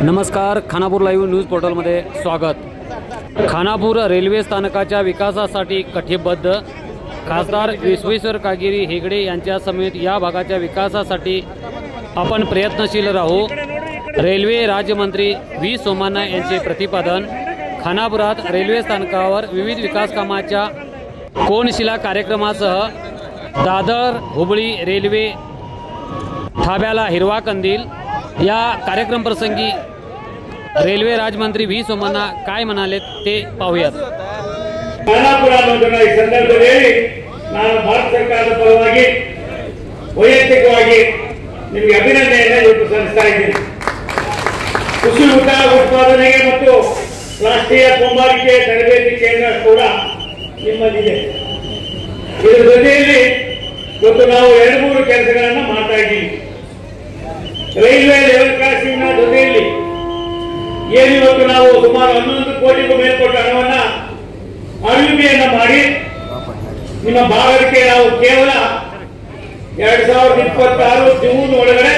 नमस्कार, Khanapur live news पोर्टलमध्ये स्वागत। Khanapur railway स्थानकाच्या विकासासाठी कटिबद्ध खासदार विश्वेश्वर कागिरी हेगडे यांच्या समेत या भागाच्या विकासासाठी आपण प्रयत्नशील राहू, रेल्वे राज्यमंत्री व्ही सोमण्णा यांचे प्रतिपादन। खानापुरात रेल्वे स्थानकावर विविध विकास कामाच्या कोनशिला कार्यक्रमासह दादर हुबळी रेल्वे थाब्याला हिरवा कंदील। या कार्यक्रम प्रसंगी रेल्वे राज्यमंत्री व्ही सोमण्णा काय म्हणाले ते पाहूयात। ಈ ಸಂದರ್ಭದಲ್ಲಿ ನಾನು ಭಾರತ ಸರ್ಕಾರದ ಪರವಾಗಿ ವೈಯಕ್ತಿಕವಾಗಿ ನಿಮಗೆ ಅಭಿನಂದನೆಯನ್ನು ಇವತ್ತು ಸಲ್ಲಿಸ್ತಾ ಇದ್ದೀನಿ। ಕೃಷಿ ಉತ್ಪಾದನೆಗೆ ಮತ್ತು ರಾಷ್ಟ್ರೀಯ ಕುಂಬಾರಿಕೆ ತರಬೇತಿ ಕೇಂದ್ರ ಕೂಡ ನಿಮ್ಮಲ್ಲಿದೆ। ಇದರ ಜೊತೆಯಲ್ಲಿ ಇವತ್ತು ನಾವು 2-3 ಕೆಲಸಗಳನ್ನು ಮಾಡ್ತಾ ಇದ್ದೀವಿ। ರೈಲ್ವೆ ಲೆವೆಲ್ ಕ್ರಾಸಿಂಗ್ ಜೊತೆಯಲ್ಲಿ ಏನು ಇವತ್ತು ನಾವು ಸುಮಾರು 11 ಕೋಟಿಗೂ ಮೇಲ್ಪಟ್ಟ ಹಣವನ್ನ ಅಭಿವೃದ್ಧಿಯನ್ನು ಮಾಡಿ ನಿಮ್ಮ ಭಾಗಕ್ಕೆ ನಾವು ಕೇವಲ 2026 ಜೂನ್ ಒಳಗಡೆ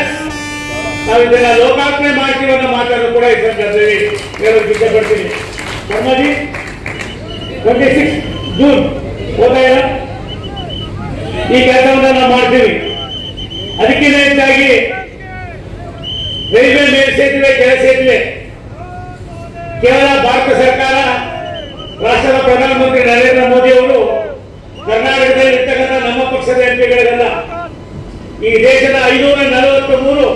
ನಾವು ಇದನ್ನ ಲೋಕಾರ್ಪಣೆ ಮಾಡ್ತೀವಿ ಅನ್ನೋ ಮಾತನ್ನು ಕೂಡ ಈ ಸಂದರ್ಭದಲ್ಲಿ ಹೇಳೋಕೆ ಇಷ್ಟಪಡ್ತೀನಿ। ಕರ್ಮಜಿ 26 ಜೂನ್ ಹೋದ ಈ ಕೆಲಸವನ್ನು ನಾವು ಮಾಡ್ತೀವಿ। ಅದಕ್ಕಿಂತ ಹೆಚ್ಚಾಗಿ ರೈಲ್ವೆ ಮೇಲ್ಸೇತುವೆ ಕೆಳ ಸೇತುವೆ ಕೇವಲ ಭಾರತ ಸರ್ಕಾರ ರಾಷ್ಟ್ರದ ಪ್ರಧಾನಮಂತ್ರಿ ನರೇಂದ್ರ ಮೋದಿ ಅವರು ಕರ್ನಾಟಕದಲ್ಲಿ ಇರ್ತಕ್ಕಂಥ ನಮ್ಮ ಪಕ್ಷದ ಎಂಪಿಗಳಿಗೆಲ್ಲ ಈ ದೇಶದ 543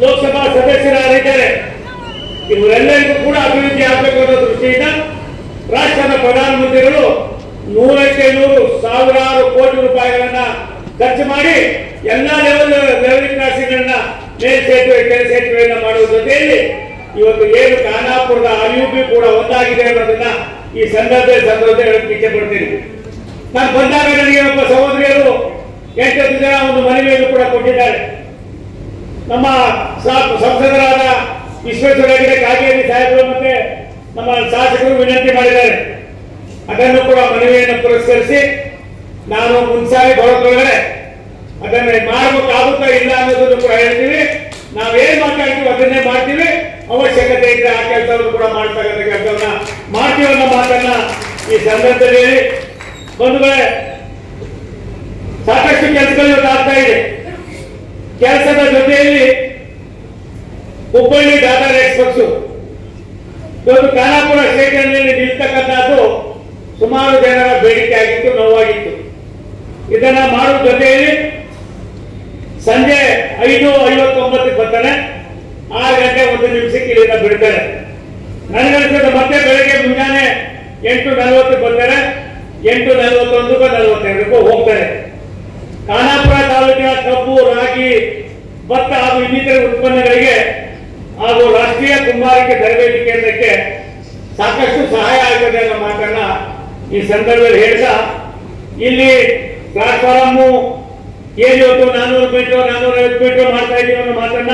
ಲೋಕಸಭಾ ಸದಸ್ಯರಾಗಿದ್ದಾರೆ, ಇವರೆಲ್ಲರಿಗೂ ಕೂಡ ಅಭಿವೃದ್ಧಿ ಆಗಬೇಕು ಅನ್ನೋ ದೃಷ್ಟಿಯಿಂದ ರಾಷ್ಟ್ರದ ಪ್ರಧಾನಮಂತ್ರಿಗಳು 100 ಸಾವಿರಾರು ಕೋಟಿ ರೂಪಾಯಿಗಳನ್ನ ಖರ್ಚು ಮಾಡಿ ಎಲ್ಲಾ ಲೆವೆಲ್ ಕ್ರಾಸಿಂಗ್ಗಳನ್ನ ಮೇಲ್ಸೇತುವೆ ಕೆಳ ಸೇತುವೆಯನ್ನ ಮಾಡುವ ಜೊತೆಯಲ್ಲಿ ಇವತ್ತು ಏನು ಖಾನಾಪುರದ IUB ಕೂಡ ಒಂದಾಗಿದೆ ಅನ್ನೋದನ್ನ ಈ ಸಂದರ್ಭದಲ್ಲಿ ಹೇಳಕ್ಕೆ ಇಷ್ಟಪಡ್ತೀನಿ। ನಾನು ಬಂದಾಗ ನನಗೆ ಒಬ್ಬ ಸಹೋದರಿಯರು 8 ಜನ ಒಂದು ಮನವಿಯನ್ನು ಕೂಡ ಕೊಟ್ಟಿದ್ದಾರೆ। ನಮ್ಮ ಸಂಸದರಾದ ವಿಶ್ವೇಶ್ವರ ಹೆಗಡೆ ಕಾಗೇರಿ ಸಾಹೇಬರು ಮತ್ತೆ ನಮ್ಮ ಶಾಸಕರು ವಿನಂತಿ ಮಾಡಿದ್ದಾರೆ। ಅದನ್ನು ಕೂಡ ಮನವಿಯನ್ನು ಪುರಸ್ಕರಿಸಿ ನಾನು ಮುನ್ಸಾರಿ ಬರೋದ್ರೊಳಗಡೆ ಅದನ್ನ ಮಾಡಬೇಕಾಗುತ್ತಾ ಇಲ್ಲ ಅನ್ನೋದನ್ನು ಕೂಡ ಹೇಳ್ತೀವಿ। ನಾವೇನ್ ಮಾತಾಡ್ತೀವಿ ಅದನ್ನೇ ಮಾಡ್ತೀವಿ, ಅವಶ್ಯಕತೆ ಇದ್ರೆ ಆ ಕೆಲಸವನ್ನು ಕೂಡ ಮಾಡ್ತಕ್ಕಂಥ ಕೆಲಸವನ್ನ ಮಾಡ್ತೀವಿ ಅನ್ನೋ ಮಾತನ್ನ ಈ ಸಂದರ್ಭದಲ್ಲಿ ಬಂಧುಗಳೇ, ಸಾಕಷ್ಟು ಕೆಲಸಗಳು ಇವತ್ತು ಆಗ್ತಾ ಇದೆ। ಕೆಲಸದ ಜೊತೆಯಲ್ಲಿ ಹುಬ್ಬಳ್ಳಿ ದಾದರ್ ಎಕ್ಸ್‌ಪ್ರೆಸ್ ಇವತ್ತು ಖಾನಾಪುರ ಸ್ಟೇಷನ್ನಲ್ಲಿ ನಿಲ್ತಕ್ಕಂಥದ್ದು ಸುಮಾರು ಜನರ ಬೇಡಿಕೆ ಆಗಿತ್ತು, ನೋವಾಗಿತ್ತು। ಇದನ್ನ ಮಾಡುವ ಜೊತೆಯಲ್ಲಿ ಸಂಜೆ 5:59 ಬರ್ತಾರೆ, 6 ಗಂಟೆ 1 ನಿಮಿಷಕ್ಕೆ ಇಲ್ಲಿಂದ ಬಿಡ್ತಾರೆ। ನನಗನ್ಸುತ್ತೆ ಮತ್ತೆ ಬೆಳಗ್ಗೆ ಮುಂಜಾನೆ 8:40 ಬರ್ತಾರೆ, 8:41 42 ಹೋಗ್ತಾರೆ। ಖಾನಾಪುರ ತಾಲೂಕಿನ ಕಬ್ಬು, ರಾಗಿ, ಭತ್ತ ಹಾಗೂ ಇನ್ನಿತರ ಉತ್ಪನ್ನಗಳಿಗೆ ಹಾಗೂ ರಾಷ್ಟ್ರೀಯ ಕುಂಬಾರಿಕೆ ತರಬೇತಿ ಕೇಂದ್ರಕ್ಕೆ ಸಾಕಷ್ಟು ಸಹಾಯ ಆಗುತ್ತದೆ ಅನ್ನೋ ಮಾತನ್ನ ಈ ಸಂದರ್ಭದಲ್ಲಿ ಹೇಳ್ತಾ, ಇಲ್ಲಿ ಪ್ಲಾಟ್ಫಾರ್ಮು ಏನು ಇವತ್ತು 400 ಮೀಟರ್ 450 ಮೀಟರ್ ಮಾಡ್ತಾ ಇದೀವಿ ಅನ್ನೋ ಮಾತನ್ನ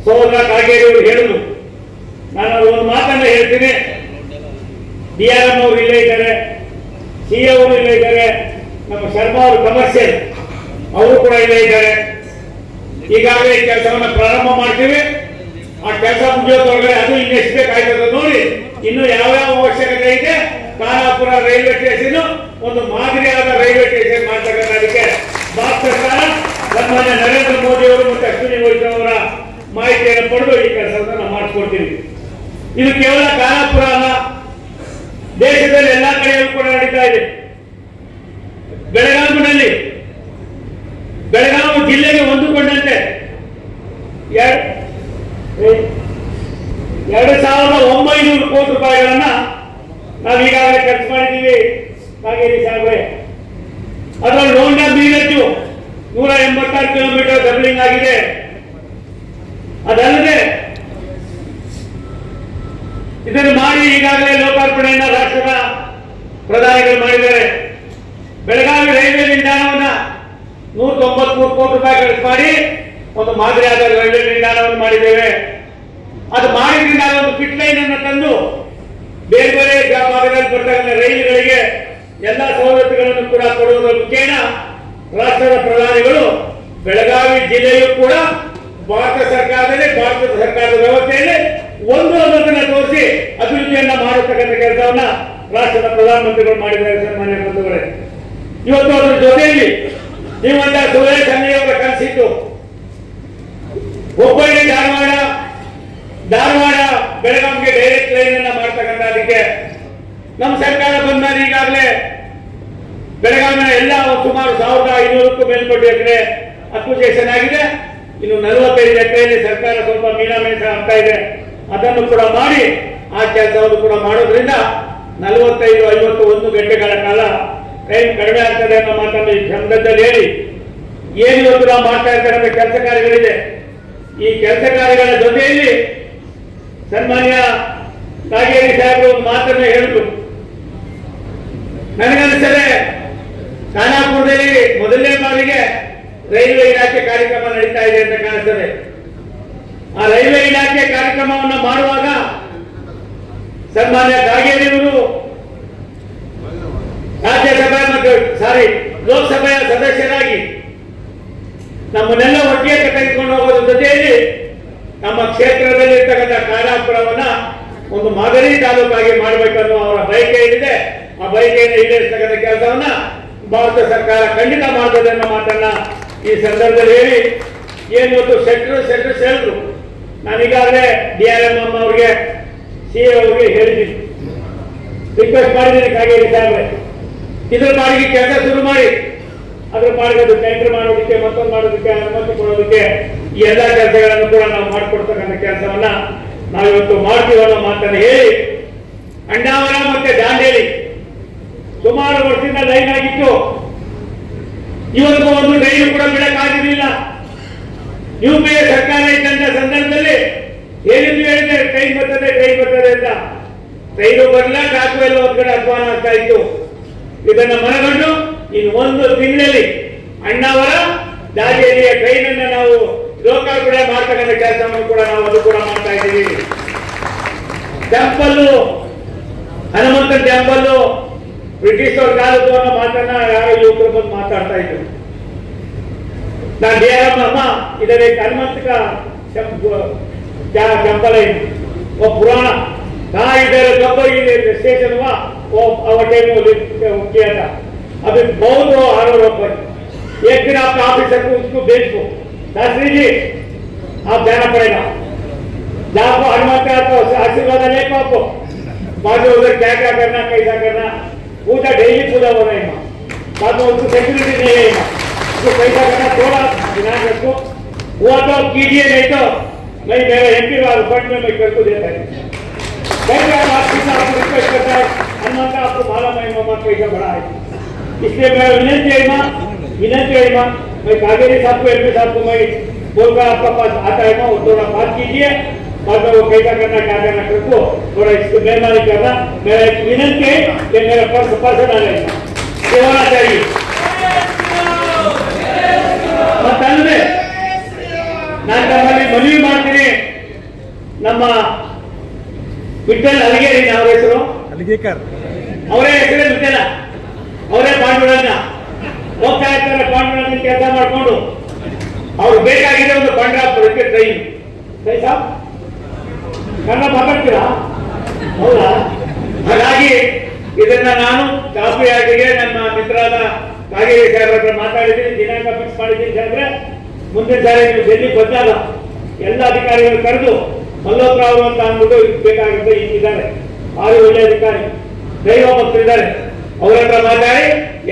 ಸಹೋದರ ಕಾಗೇರಿ ಅವರು ಹೇಳಿದ್ರು। ನಾನು ಒಂದು ಮಾತನ್ನ ಹೇಳ್ತೀನಿ, DRM ಅವರು ಇಲ್ಲೇ ಇದ್ದಾರೆ, CA ಅವರು ಇಲ್ಲೇ ಇದ್ದಾರೆ, ನಮ್ಮ ಶರ್ಮಾ ಅವರು ಕಮರ್ಷಿಯಲ್ ಅವರು ಕೂಡ ಇಲ್ಲೇ ಇದ್ದಾರೆ। ಈಗಾಗಲೇ ಈ ಕೆಲಸವನ್ನ ಪ್ರಾರಂಭ ಮಾಡ್ತೀವಿ, ಆ ಕೆಲಸ ಮುಗಿಯೋದ್ರೊಳಗಡೆ ಅದು ಇನ್ನೆಷ್ಟು ಬೇಕಾಯ್ತದೆ ನೋಡಿ, ಇನ್ನು ಯಾವ್ಯಾವ ಅವಶ್ಯಕತೆ ಇದೆ ಖಾನಾಪುರ ರೈಲ್ವೆ ಸ್ಟೇಷನ್ ಒಂದು ಮಾದರಿಯಾದ ರೈಲ್ವೆ ಸ್ಟೇಷನ್ ಮಾಡ್ತಕ್ಕಂಥದಕ್ಕೆ ಭಾರತ ಸರ್ಕಾರ ಸನ್ಮಾನ್ಯ ನರೇಂದ್ರ ಮೋದಿ ಅವರು ಮತ್ತು ಅಶ್ವಿನಿ ವೈಷ್ಣವ್ ಅವರ ಮಾಹಿತಿಯನ್ನು ಪಡೆದು ಈ ಕೆಲಸವನ್ನು ನಾವು ಮಾಡಿಸ್ಕೊಡ್ತೀವಿ। ಇದು ಕೇವಲ ಖಾನಾಪುರ ಅಲ್ಲ, ದೇಶದಲ್ಲಿ ಎಲ್ಲಾ ಕಡೆಯೂ ಕೂಡ ನಡೀತಾ ಇದೆ। ಬೆಳಗಾವಿನಲ್ಲಿ ಬೆಳಗಾವಿ ಜಿಲ್ಲೆಗೆ ಹೊಂದಿಕೊಂಡಂತೆ 2,900 ಕೋಟಿ ರೂಪಾಯಿಗಳನ್ನ ನಾವು ಈಗಾಗಲೇ ಖರ್ಚು ಮಾಡಿದ್ದೀವಿ ಕಾಗೇರಿ ಸಾಹೇಬ್ರೆ। ಅದರಲ್ಲಿ ಲೋಂಡಾ ಬೀರಜ್ಜು 186 ಕಿಲೋಮೀಟರ್ ಡಬ್ಲಿಂಗ್ ಆಗಿದೆ। ಅದಲ್ಲದೆ ಇದನ್ನು ಮಾಡಿ ಈಗಾಗಲೇ ಲೋಕಾರ್ಪಣೆಯನ್ನ ರಾಷ್ಟ್ರದ ಪ್ರಧಾನಿಗಳು ಮಾಡಿದ್ದಾರೆ। ಬೆಳಗಾವಿ ರೈಲ್ವೆ ನಿಲ್ದಾಣವನ್ನ 193 ಕೋಟಿ ರೂಪಾಯಿ ಖರ್ಚು ಮಾಡಿ ಒಂದು ಮಾದರಿಯಾದ ರೈಲ್ವೆ ನಿಲ್ದಾಣವನ್ನು ಮಾಡಿದ್ದೇವೆ। ಅದು ಮಾಡಿದ್ರಿಂದ ಒಂದು ಫಿಟ್ ಲೈನ್ ಅನ್ನು ತಂದು ಬೇರೆ ಬೇರೆ ಭಾಗದಲ್ಲಿ ಬರ್ತಕ್ಕಂಥ ರೈಲುಗಳಿಗೆ ಎಲ್ಲ ಸವಲತ್ತುಗಳನ್ನು ಕೂಡ ಕೊಡುವುದರ ಮುಖೇನ ರಾಷ್ಟ್ರದ ಪ್ರಧಾನಿಗಳು ಬೆಳಗಾವಿ ಜಿಲ್ಲೆಯೂ ಕೂಡ ಭಾರತದ ಸರ್ಕಾರದ ವ್ಯವಸ್ಥೆಯಲ್ಲಿ ಒಂದೊಂದನ್ನು ತೋರಿಸಿ ಅಭಿವೃದ್ಧಿಯನ್ನ ಮಾಡತಕ್ಕಂಥ ಕೆಲಸವನ್ನ ರಾಷ್ಟ್ರದ ಪ್ರಧಾನಮಂತ್ರಿಗಳು ಮಾಡಿದ್ದಾರೆ. ಸನ್ಮಾನ್ಯ ಬಂಧುಗಳೇ, ಇವತ್ತು ಅದರ ಜೊತೆಯಲ್ಲಿ ನೀವಂತ ಸುರೇಶ್ ಅಂಗಡಿಯವರ ಕನಸಿತ್ತು ಹುಬ್ಬಳ್ಳಿ ಧಾರವಾಡ ಬೆಳಗಾವಿಗೆ ಡೈರೆಕ್ಟ್ ಲೈನ್ ಅನ್ನ ಮಾಡ್ತಕ್ಕಂಥ. ಅದಕ್ಕೆ ನಮ್ಮ ಸರ್ಕಾರ ಬಂದ ಈಗಾಗಲೇ ಬೆಳಗಾವಿನ ಎಲ್ಲ ಸುಮಾರು 1500ಕ್ಕೂ ಮೇಲ್ಪಟ್ಟು ಎಕರೆ ಅಕ್ವಿಜೇಷನ್ ಆಗಿದೆ. ಇನ್ನು 45 ಎಕರೆಯಲ್ಲಿ ಸರ್ಕಾರ ಸ್ವಲ್ಪ ಮೀನಾಮೇಷ ಆಗ್ತಾ ಇದೆ. ಅದನ್ನು ಕೂಡ ಮಾಡಿ ಆ ಕೆಲಸವನ್ನು ಕೂಡ ಮಾಡೋದ್ರಿಂದ 45-51 ಗಂಟೆಗಳ ಕಾಲ ಟೈಮ್ ಕಡಿಮೆ ಆಗ್ತದೆ ಅನ್ನೋ ಮಾತನ್ನು ಈ ಸಂದರ್ಭದಲ್ಲಿ ಹೇಳಿ, ಏನು ಇವತ್ತು ನಾವು ಮಾಡ್ತಾ ಇರ್ತಕ್ಕಂಥ ಕೆಲಸ ಕಾರ್ಯಗಳಿದೆ, ಈ ಕೆಲಸ ಕಾರ್ಯಗಳ ಜೊತೆಯಲ್ಲಿ ಸನ್ಮಾನ್ಯ ಕಾಗೇರಿ ಸಾಹೇಬರು ಒಂದು ಮಾತನ್ನು ಹೇಳಿದ್ರು. ನನಗನ್ನಿಸ್ತದೆ ಖಾನಾಪುರದಲ್ಲಿ ಮೊದಲನೇ ಬಾರಿಗೆ ರೈಲ್ವೆ ಇಲಾಖೆ ಕಾರ್ಯಕ್ರಮ ನಡೀತಾ ಇದೆ ಅಂತ ಕಾಣಿಸ್ತದೆ. ಆ ರೈಲ್ವೆ ಇಲಾಖೆ ಕಾರ್ಯಕ್ರಮವನ್ನು ಮಾಡುವಾಗ ಸನ್ಮಾನ್ಯ ಕಾಗೇರಿಯವರು ರಾಜ್ಯಸಭೆ ಮತ್ತು ಲೋಕಸಭೆಯ ಸದಸ್ಯರಾಗಿ ನಮ್ಮನ್ನೆಲ್ಲ ಒಟ್ಟಿಗೆ ತೆಗೆದುಕೊಂಡು ಹೋಗೋದ್ರ ಜೊತೆಯಲ್ಲಿ ನಮ್ಮ ಕ್ಷೇತ್ರದಲ್ಲಿ ಇರ್ತಕ್ಕಂಥ ಖಾನಾಪುರವನ್ನ ಒಂದು ಮಾದರಿ ತಾಲೂಕಾಗಿ ಮಾಡಬೇಕನ್ನೋ ಅವರ ಬಯಕೆ ಏನಿದೆ, ಆ ಬಯಕೆಯನ್ನು ಈಡೇರಿಸತಕ್ಕಂಥ ಕೆಲಸವನ್ನ ಭಾರತ ಸರ್ಕಾರ ಖಂಡಿತ ಮಾಡ್ತದೆ ಅನ್ನೋ ಮಾತನ್ನ ಈ ಸಂದರ್ಭದಲ್ಲಿ ಹೇಳಿ, ಏನು ಇವತ್ತು ಸೆಟ್ರಸ್ ಹೇಳಿದ್ರು. ನಾನೀಗಾಗಲೇ DRM ಅವ್ರಿಗೆ CA ಅವ್ರಿಗೆ ಹೇಳಿದ್ದೀನಿ, ರಿಕ್ವೆಸ್ಟ್ ಮಾಡಿದ್ದೀನಿ ಕಾಗೇರಿ ಸಾಹೇಬ್ರೆ, ಇದ್ರ ಬಾಡಿಗೆ ಕೆಲಸ ಶುರು ಮಾಡಿ ಅದ್ರ ಬಾಡಿಗೆ ಟೆಂಡರ್ ಮಾಡೋದಕ್ಕೆ ಮತ್ತೊಂದು ಮಾಡೋದಕ್ಕೆ ಅನುಮತಿ ಕೊಡೋದಕ್ಕೆ ಈ ಎಲ್ಲಾ ಕೆಲಸಗಳನ್ನು ಕೂಡ ನಾವು ಮಾಡಿಕೊಡ್ತಕ್ಕಂಥ ಕೆಲಸವನ್ನ ನಾವಿವತ್ತು ಮಾಡ್ತೀವಿ ಅನ್ನೋ ಮಾತನ್ನು ಹೇಳಿ, ಅಣ್ಣಾವರ ಮತ್ತೆ ದಾಂಡೇಲಿ ಸುಮಾರು ವರ್ಷದಿಂದ ಲೈನ್ ಆಗಿತ್ತು. ಇವತ್ತು ಒಂದು ರೈಲು ಕೂಡ ಬಿಡಕ್ಕಾಗಿರಲಿಲ್ಲ. UPA ಸರ್ಕಾರ ಇದ್ದಂತ ಸಂದರ್ಭದಲ್ಲಿ ಹೇಳಿದೆ ಟ್ರೈನ್ ಬರ್ತದೆ ಅಂತ. ರೈಲು ಬರಲ್ಲ, ಟ್ರಾಕು ಎಲ್ಲ ಒಂದ್ ಕಡೆ ಅಧ್ವಾನ ಆಗ್ತಾ ಇತ್ತು. ಇದನ್ನ ಮನಗಂಡು ಇನ್ನು 1 ತಿಂಗಳಲ್ಲಿ ಅಣ್ಣಾವರ ದಾಂಡೇಲಿಯ ಟ್ರೈನ್ ಅನ್ನ ನಾವು ಲೋಕಾರ್ಪಣೆ ಮಾಡ್ತಕ್ಕಂಥ ಕೆಲಸವನ್ನು ಕೂಡ ನಾವು ಅದು ಕೂಡ ಮಾಡ್ತಾ ಇದ್ದೀವಿ. ಟೆಂಪಲ್ ಹನುಮಂತನ ಟೆಂಪಲ್ ಬ್ರಿಟಿಷ್ ಅವ್ರ ಕಾಲದ್ದು ಅನ್ನೋ ಮಾತನ್ನ ಯಾರೋ ಯುವಕರು ಬಂದು ಮಾತಾಡ್ತಾ ಇದ್ರು. ನಾನು DRM ಅಮ್ಮ ಇದರ ಹನುಮಂತ ಟೆಂಪಲ್ है वो पुराना कहा इधर कब स्टेशन हुआ वो टाइम किया था. अभी बहुत आरोप पर एक दिन आपका ऑफिसर को उसको भेज दो, शास्त्री जी आप जाना पड़ेगा, जाओ हनुमान का तो आशीर्वाद लेको आपको बाद में उधर क्या क्या करना कैसा करना पूजा डेली पूजा हो रही है. बाद में उसको सिक्योरिटी नहीं है, उसको कैसा करना थोड़ा ध्यान रखो. हुआ तो कीजिए, नहीं तो नहीं मेरा MP वाला फंड में मैं करके देता है. आपको रिक्वेस्ट करता है हनुमान का आपको माला महिमा कैसा बड़ा है. इसलिए मैं विनंती है माँ मैं कागेरी साहब को MP साहब को मैं बोलकर आपका पास आता है माँ थोड़ा बात कीजिए, बाद में वो कैसा करना क्या करना करको थोड़ा इसको मेहरबानी करना. मेरा एक विनंती है कि मेरा पर्सन आ जाएगा ये होना चाहिए. ಮತ್ತಲ್ಲದೆ ನಾನು ನಮ್ಮಲ್ಲಿ ಮನವಿ ಮಾಡ್ತೀನಿ, ನಮ್ಮ ವಿಠಲ್ ಅಲಿಗೇರಿ ಅವರ ಹೆಸರು ಅವರೇ ಹೆಸರೇ ಬಿಟ್ಟಿಲ್ಲ, ಅವರೇ ಪಾಂಡುರಂಗ ಹೋಗ್ತಾ ಇರ್ತಾರೆ. ಪಾಂಡುರಂಗನ ಕೆಲಸ ಮಾಡಿಕೊಂಡು ಅವ್ರು ಬೇಕಾಗಿದೆ ಒಂದು ಪಂಡ್ರಾಪುರಕ್ಕೆ ಟ್ರೈನ್. ಸಾಬ್ ಕನ್ನಡ ಮಾತಾಡ್ತೀರಾ? ಹೌದಾ? ಹಾಗಾಗಿ ಇದನ್ನ ನಾನು ಕಾಫಿ ಆಟಿಗೆ ನನ್ನ ಮಿತ್ರರಾದ ಕಾಗೇರಿ ಸಾಹೇಬ್ರ ಹತ್ರ ಮಾತಾಡಿದ್ದೀನಿ, ದಿನಾಂಕ ಫಿಕ್ಸ್ ಮಾಡಿದ್ದೀನಿ ಸಾಹೇಬ್ರೆ. ಮುಂದಿನ ಸಾರಿ ನೀವು ಡೆಲ್ಲಿ ಬಂದಾಗ ಎಲ್ಲ ಅಧಿಕಾರಿಗಳು ಕರೆದು ಮಲ್ಲೋತ್ರಾವ್ ಅಂತ ಅಂದ್ಬಿಟ್ಟು ಬೇಕಾಗುತ್ತೆ. ಇದ್ದಾರೆ 6 ಒಳ್ಳೆ ಅಧಿಕಾರಿ ದೈವ ಭಕ್ತರಿದ್ದಾರೆ, ಅವರ ಹತ್ರ ಮಾತಾಡಿ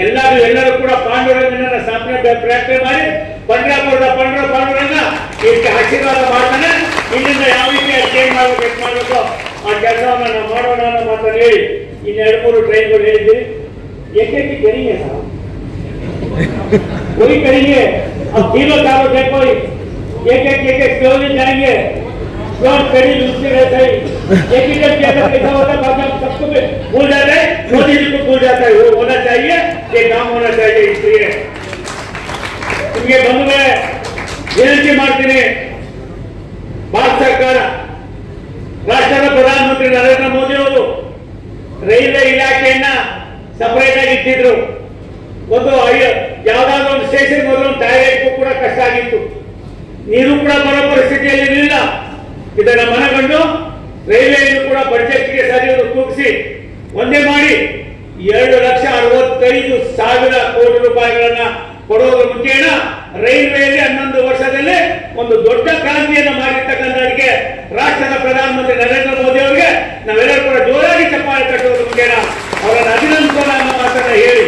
ಎಲ್ಲರೂ ಕೂಡ ಪಾಂಡುರಂಗನ ಸ್ಥಾಪನೆ ಪ್ರಯತ್ನ ಮಾಡಿ ಪಂಡ್ರಾಪುರದ ಪಾಂಡುರಂಗ ಇದಕ್ಕೆ ಆಶೀರ್ವಾದ ಮಾಡ್ತಾನೆ. ಇಲ್ಲಿಂದ ಯಾವ ರೀತಿ ಚೇಂಜ್ ಮಾಡಬೇಕು ಎಷ್ಟು ಮಾಡಬೇಕು ಆ ಕೆಲಸವನ್ನು ನಾವು ಮಾಡೋಣ ಅನ್ನೋ ಮಾತನ್ನು ಹೇಳಿ ಇನ್ನು 2-3 ಟ್ರೈನ್ಗಳು ಹೇಳಿದ್ದೀವಿ. एक-एक करेंगे साहब, वही करेंगे. अब तीनों सालों देखो एक-एक स्लोली जाएंगे, स्लोट कड़ी दूसरी रहता है. एक ही जब क्या कैसा होता है बाकी सबको भूल जाता है, मोदी जी को भूल जाता है. वो होना चाहिए, ये काम होना चाहिए. इसलिए ನಿಮಗೆ ಬಂದ ಮೇಲೆ ವಿನಂತಿ ಮಾಡ್ತೀನಿ, ಭಾರತ ಸರ್ಕಾರ ರಾಷ್ಟ್ರದ ಪ್ರಧಾನಮಂತ್ರಿ ನರೇಂದ್ರ ಮೋದಿ ಅವರು ರೈಲ್ವೆ ಇಲಾಖೆಯನ್ನ ಸಪರೇಟ್ ಆಗಿ ಇಟ್ಟಿದ್ರು. ಒಂದು ಯಾವ್ದಾದ್ರು ಒಂದು ಸ್ಟೇಷನ್ ಮೊದಲು ಒಂದು ಟಾಯ್ಲೆಟ್ ಕೂಡ ಕಷ್ಟ ಆಗಿತ್ತು. ನೀರು ಕೂಡ ಬರೋ ಪರಿಸ್ಥಿತಿಯಲ್ಲಿ ಇರಲಿಲ್ಲ. ಇದನ್ನ ಮನಗಂಡು ರೈಲ್ವೆಯನ್ನು ಕೂಡ ಬಡ್ಜೆಟ್ಗೆ ಸರಿಯಾಗಿ ತೂಗಿಸಿ ಒಂದೇ ಮಾಡಿ 2,65,000 ಕೋಟಿ ರೂಪಾಯಿಗಳನ್ನ ಕೊಡುವುದರ ಮುಖೇನ ರೈಲ್ವೆಯಲ್ಲಿ 11 ವರ್ಷದಲ್ಲಿ ಒಂದು ದೊಡ್ಡ ಕ್ರಾಂತಿಯನ್ನು ಮಾಡಿರ್ತಕ್ಕಂಥದಕ್ಕೆ ರಾಷ್ಟ್ರದ ಪ್ರಧಾನಮಂತ್ರಿ ನರೇಂದ್ರ ಮೋದಿ ಅವರಿಗೆ ನಾವೆಲ್ಲರೂ ಕೂಡ ಜೋರಾಗಿ ಚಪ್ಪಾಳೆ ತಟ್ಟುವುದರ ಮುಖೇನ ಅವರನ್ನು ಅಭಿನಂದಿಸೋಣ ಅನ್ನೋ ಮಾತನ್ನ ಹೇಳಿ,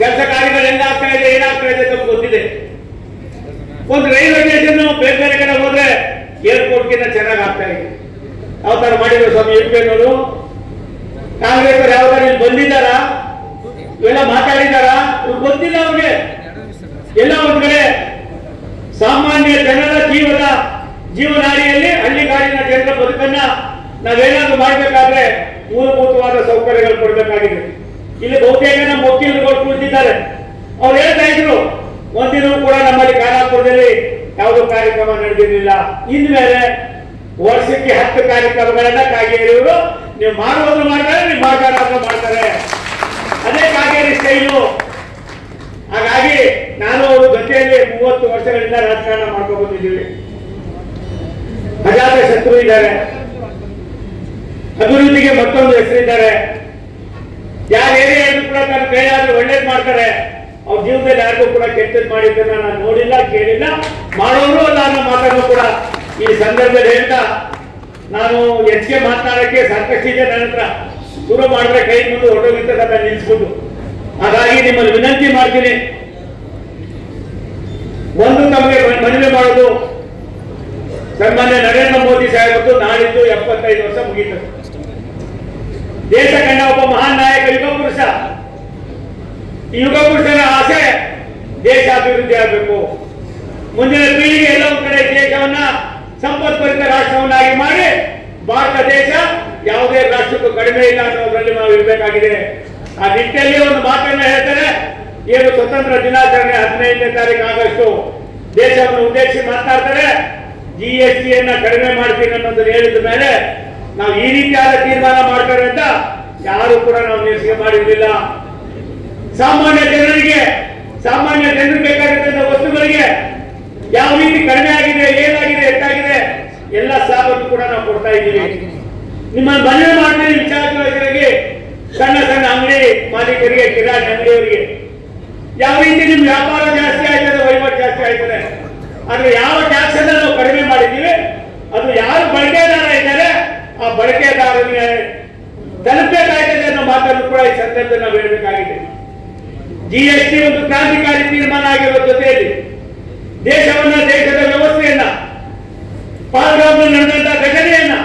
ಕೆಲಸ ಕಾರ್ಯಗಳು ಹೆಂಗಾಗ್ತಾ ಇದೆ ಏನಾಗ್ತಾ ಇದೆ ಅಂತ ಗೊತ್ತಿದೆ. ಒಂದು ರೈಲ್ವೆ ಸ್ಟೇಷನ್ ಬೇರೆ ಬೇರೆ ಕಡೆ ಹೋದ್ರೆ ಏರ್ಪೋರ್ಟ್ಗಿಂತ ಚೆನ್ನಾಗಿ ಆಗ್ತಾ ಇದೆ. ಯಾವ ತರ ಮಾಡಿದ್ರು ಸ್ವಾಮಿ ಇರ್ಬೇಕವರು ಕಾಂಗ್ರೆಸ್ ಯಾವ ತರ ಇಲ್ಲಿ ಬಂದಿದ್ದಾರ, ಇವೆಲ್ಲ ಮಾತಾಡಿದಾರ, ಗೊತ್ತಿಲ್ಲ ಅವ್ರಿಗೆ. ಎಲ್ಲ ಒಂದ್ ಕಡೆ ಸಾಮಾನ್ಯ ಜನರ ಜೀವನಾಡಿಯಲ್ಲಿ ಹಳ್ಳಿಗಾಡಿನ ಜನರ ಬದುಕನ್ನ ನಾವೇನಾದ್ರೂ ಮಾಡಬೇಕಾದ್ರೆ ಮೂಲಭೂತವಾದ ಸೌಕರ್ಯಗಳು ಕೊಡಬೇಕಾಗಿದೆ. ಇಲ್ಲಿ ಬಹುತೇಕ ನಮ್ಮ ವಕೀಲರುಗಳು ಕೂತಿದ್ದಾರೆ. ಅವ್ರು ಹೇಳ್ತಾ ಇದ್ರು ಒಂದಿನವೂ ಕೂಡ ನಮ್ಮಲ್ಲಿ ಖಾನಾಪುರದಲ್ಲಿ ಯಾವುದೋ ಕಾರ್ಯಕ್ರಮ ನಡೆದಿರಲಿಲ್ಲ. ಇನ್ಮೇಲೆ ವರ್ಷಕ್ಕೆ 10 ಕಾರ್ಯಕ್ರಮಗಳನ್ನ ಕಾಗೇರಿಯವರು ನೀವು ಮಾಡುವುದು ಮಾಡ್ತಾರೆ, ನೀವು ಮಾಡ್ತಾರೆ. ಅದೇ ಕಾಗೇರಿ ಸ್ಟೈಲು. ಹಾಗಾಗಿ ನಾನು ಅವ್ರ ಜೊತೆಯಲ್ಲಿ 30 ವರ್ಷಗಳಿಂದ ರಾಜಕಾರಣ ಮಾಡ್ಕೊಂಡು ಬಂದಿದ್ದೀವಿ. ಅಜಾತ ಶತ್ರು ಇದ್ದಾರೆ, ಅಭಿವೃದ್ಧಿಗೆ ಮತ್ತೊಂದು ಹೆಸರಿದ್ದಾರೆ. ಯಾರು ಏನೇ ಹೇಳಿದ್ರು ಕೂಡ ತನ್ನ ಕೈಯಾದ್ರೆ ಒಳ್ಳೇದು ಮಾಡ್ತಾರೆ. ಅವ್ರ ಜೀವನದಲ್ಲಿ ಯಾರಿಗೂ ಕೂಡ ಕೆಟ್ಟದ್ದು ಮಾಡಿದ್ದನ್ನ ನಾನು ನೋಡಿಲ್ಲ, ಕೇಳಿಲ್ಲ, ಮಾಡೋರು ಅಲ್ಲ ಅನ್ನೋ ಮಾತನ್ನು ಕೂಡ ಈ ಸಂದರ್ಭದಲ್ಲಿ ಹೇಳ್ತಾ ನಾನು ಹೆಚ್ಚಿಗೆ ಮಾತನಾಡಕ್ಕೆ ಸಾಕಷ್ಟಿದೆ ನನ್ನ ಹತ್ರ. ಶುರು ಮಾಡಿದ್ರೆ ಕೈ ಮುಂದೆ ಹೊರಟೋಗಿರ್ತದ ನಿಲ್ಲಿಸ್ಬಿಟ್ಟು. ಹಾಗಾಗಿ ನಿಮ್ಮಲ್ಲಿ ವಿನಂತಿ ಮಾಡ್ತೀನಿ, ಒಂದು ತಮಗೆ ಮನವಿ ಮಾಡೋದು, ಸನ್ಮಾನ್ಯ ನರೇಂದ್ರ ಮೋದಿ ಸಾಹೇಬರು ನಾಳಿದ್ದು 75 ವರ್ಷ ಮುಗೀತದೆ. ದೇಶ ಕಂಡ ಒಬ್ಬ ಮಹಾನ್ ನಾಯಕ, ಯುಗ ಪುರುಷ. ಈ ಯುಗ ಪುರುಷನ ಆಸೆ ದೇಶ ಅಭಿವೃದ್ಧಿ ಆಗಬೇಕು. ಮುಂದಿನ ಪೀಳಿಗೆ ಎಲ್ಲ ಒಂದ್ ಕಡೆ ದೇಶವನ್ನ ಸಂಪತ್ಭರಿತ ರಾಷ್ಟ್ರವನ್ನಾಗಿ ಮಾಡಿ ಭಾರತ ದೇಶ ಯಾವುದೇ ರಾಷ್ಟ್ರಕ್ಕೂ ಕಡಿಮೆ ಇಲ್ಲ ಅನ್ನೋದ್ರಲ್ಲಿ ನಾವು ಇರಬೇಕಾಗಿದೆ. ಆ ನಿಟ್ಟಿನಲ್ಲಿ ಒಂದು ಮಾತನ್ನ ಹೇಳ್ತಾರೆ, ಏನು ಸ್ವತಂತ್ರ ದಿನಾಚರಣೆ 15ನೇ ತಾರೀಕು ಆಗಸ್ಟ್ ದೇಶವನ್ನು ಉದ್ದೇಶಿಸಿ ಮಾತನಾಡ್ತಾರೆ. GSTಯನ್ನ ಕಡಿಮೆ ಮಾಡ್ತೀನಿ ಅನ್ನೋದನ್ನ ಹೇಳಿದ ಮೇಲೆ ನಾವು ಈ ರೀತಿಯಾದ ತೀರ್ಮಾನ ಮಾಡ್ತಾರೆ ಅಂತ ಯಾರು ಕೂಡ ನಾವು ನಿರೀಕ್ಷೆ ಮಾಡಿರಲಿಲ್ಲ. ಸಾಮಾನ್ಯ ಜನರಿಗೆ ಬೇಕಾಗಿದ್ದಂತ ವಸ್ತುಗಳಿಗೆ ಯಾವ ರೀತಿ ಕಡಿಮೆ ಆಗಿದೆ, ಏನಾಗಿದೆ, ಎಷ್ಟಾಗಿದೆ ಎಲ್ಲ ಸಾಲವನ್ನು ಕೂಡ ನಾವು ಕೊಡ್ತಾ ಇದ್ದೀವಿ. ನಿಮ್ಮನ್ನು ಮನವಿ ಮಾಡ್ತೀವಿ ವಿಚಾರವಾಗಿ ಸಣ್ಣ ಅಂಗಡಿ ಮಾಲೀಕರಿಗೆ, ಕಿರಾಣಿ ಅಂಗಡಿಯವರಿಗೆ ಯಾವ ರೀತಿ ನಿಮ್ ವ್ಯಾಪಾರ ಜಾಸ್ತಿ ಆಯ್ತದೆ, ವಹಿವಾಟು ಜಾಸ್ತಿ ಆಯ್ತದೆ. ಆದ್ರೆ ಯಾವ ಟ್ಯಾಕ್ಸ್ ಅನ್ನ ನಾವು ಕಡಿಮೆ ಮಾಡಿದ್ದೀವಿ ಅದು ಯಾರು ಬಳಕೆದಾರ ಇದ್ದಾರೆ ಆ ಬಳಕೆದಾರರಿಗೆ ತಲುಪಬೇಕಾಯ್ತದೆ ಅನ್ನೋ ಮಾತನ್ನು ಕೂಡ ಈ ಸಂದರ್ಭದಲ್ಲಿ ನಾವು ಹೇಳಬೇಕಾಗಿದೆ. GST ಒಂದು ಕ್ರಾಂತಿಕಾರಿ ತೀರ್ಮಾನ ಆಗಿರುವ ಜೊತೆಯಲ್ಲಿ ದೇಶದ ವ್ಯವಸ್ಥೆಯನ್ನ, ಪಾಲ್ಗಾಮದಲ್ಲಿ ನಡೆದಂತಹ ಘಟನೆಯನ್ನ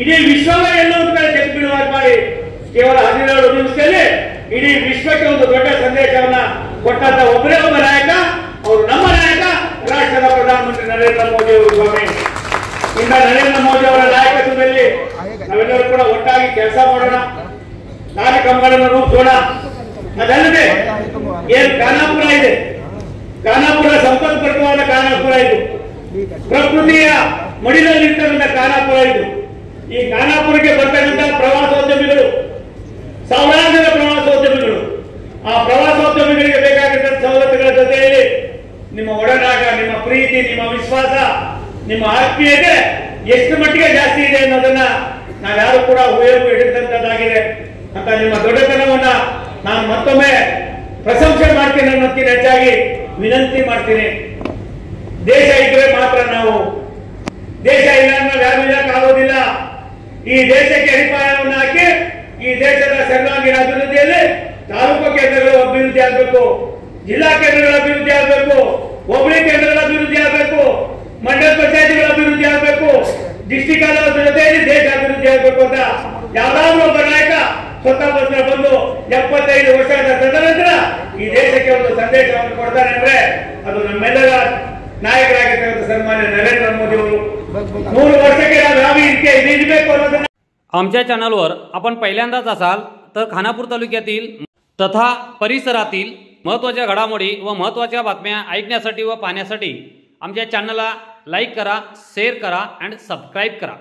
ಇಡೀ ವಿಶ್ವವೇ ಎಲ್ಲ ಒಂದು ಕಡೆ ತೆಗೆದುಬಿಡುವಾಗ ಮಾಡಿ ಕೇವಲ 17 ನಿಮಿಷದಲ್ಲಿ ಇಡೀ ವಿಶ್ವಕ್ಕೆ ಒಂದು ದೊಡ್ಡ ಸಂದೇಶವನ್ನ ಕೊಟ್ಟಂತ ಒಬ್ಬರೇ ಒಬ್ಬ ನಾಯಕ, ಅವರು ನಮ್ಮ ನಾಯಕ, ರಾಷ್ಟ್ರದ ಪ್ರಧಾನಮಂತ್ರಿ ನರೇಂದ್ರ ಮೋದಿ ಅವರು. ಸ್ವಾಮಿ, ಇಂದ ನರೇಂದ್ರ ಮೋದಿ ಅವರ ನಾಯಕತ್ವದಲ್ಲಿ ನಾವೆಲ್ಲರೂ ಕೂಡ ಒಟ್ಟಾಗಿ ಕೆಲಸ ಮಾಡೋಣ, ಕಾರ್ಯಕ್ರಮಗಳನ್ನು ರೂಪಿಸೋಣ. ಅದಲ್ಲದೆ ಏನು ಖಾನಾಪುರ ಇದೆ, ಖಾನಾಪುರ ಸಂಪತ್ಭರಿತವಾದ ಖಾನಾಪುರ ಇದು, ಪ್ರಕೃತಿಯ ಮಡಿಲಲ್ಲಿರ್ತಕ್ಕಂಥ ಖಾನಾಪುರ ಇದು. ಈ ಖಾನಾಪುರಕ್ಕೆ ಬರ್ತಕ್ಕಂಥ ಪ್ರವಾಸೋದ್ಯಮಿಗಳು, ಸಾವಿರಾರು ಜನ ಪ್ರವಾಸೋದ್ಯಮಿಗಳು, ಆ ಪ್ರವಾಸೋದ್ಯಮಿಗಳಿಗೆ ಬೇಕಾಗಿದ್ದಂಥ ಸವಲತ್ತುಗಳ ಜೊತೆಯಲ್ಲಿ ನಿಮ್ಮ ಒಡನಾಟ, ನಿಮ್ಮ ಪ್ರೀತಿ, ನಿಮ್ಮ ವಿಶ್ವಾಸ, ನಿಮ್ಮ ಆತ್ಮೀಯತೆ ಎಷ್ಟು ಮಟ್ಟಿಗೆ ಜಾಸ್ತಿ ಇದೆ ಅನ್ನೋದನ್ನ ನಾವ್ಯಾರು ಕೂಡ ಹಿಡಿದಂತದ್ದಾಗಿದೆ ಅಂತ ನಿಮ್ಮ ದೊಡ್ಡತನವನ್ನ ನಾನು ಮತ್ತೊಮ್ಮೆ ಪ್ರಶಂಸೆ ಮಾಡ್ತೀನಿ ಅನ್ನೋದಕ್ಕಿಂತ ಹೆಚ್ಚಾಗಿ ವಿನಂತಿ ಮಾಡ್ತೀನಿ. ದೇಶ ಇದ್ರೆ ಮಾತ್ರ ನಾವು, ದೇಶ ಇಲ್ಲ ನಾವು ಯಾರು ಇರಕ್ಕಾಗೋದಿಲ್ಲ. ಈ ದೇಶಕ್ಕೆ ಅಡಿಪಾಯವನ್ನು ಹಾಕಿ ಈ ದೇಶದ ಸರ್ವಾಂಗೀಣ ಅಭಿವೃದ್ಧಿಯಲ್ಲಿ ತಾಲೂಕು ಕೇಂದ್ರಗಳು ಅಭಿವೃದ್ಧಿ ಆಗಬೇಕು, ಜಿಲ್ಲಾ ಕೇಂದ್ರಗಳ ಅಭಿವೃದ್ಧಿ ಆಗಬೇಕು, ಹೋಬಳಿ ಕೇಂದ್ರಗಳ ಅಭಿವೃದ್ಧಿ ಆಗಬೇಕು, ಮಂಡಲ ಪಂಚಾಯತಿಗಳ ಅಭಿವೃದ್ಧಿ ಆಗಬೇಕು, ಡಿಸ್ಟಿಕ್ ಜೊತೆಯಲ್ಲಿ ದೇಶ ಅಭಿವೃದ್ಧಿ ಆಗಬೇಕು ಅಂತ ಯಾವ್ದಾದ್ರು ಒಬ್ಬ ನಾಯಕ ಸ್ವತಃ ಬಂದು 75 ವರ್ಷದ ತದನಂತರ ಈ ದೇಶಕ್ಕೆ ಒಂದು ಸಂದೇಶವನ್ನು ಕೊಡ್ತಾರೆ ಅಂದ್ರೆ ಅದು ನಮ್ಮೆಲ್ಲರ नायक सन्मान्य नरेंद्र मोदी 100 वर्षाचे राहावी इतके निजबेक ಅನ್ನೋದನ್ನ आमच्या चॅनलवर आपण पहिल्यांदाच असाल तर खानापूर तालुक्यातील तथा परिसरातील महत्त्वाच्या घडामोडी व महत्त्वाच्या बातम्या ऐकण्यासाठी व पाहण्यासाठी आमच्या चॅनलला लाईक करा, शेअर करा आणि सबस्क्राइब करा।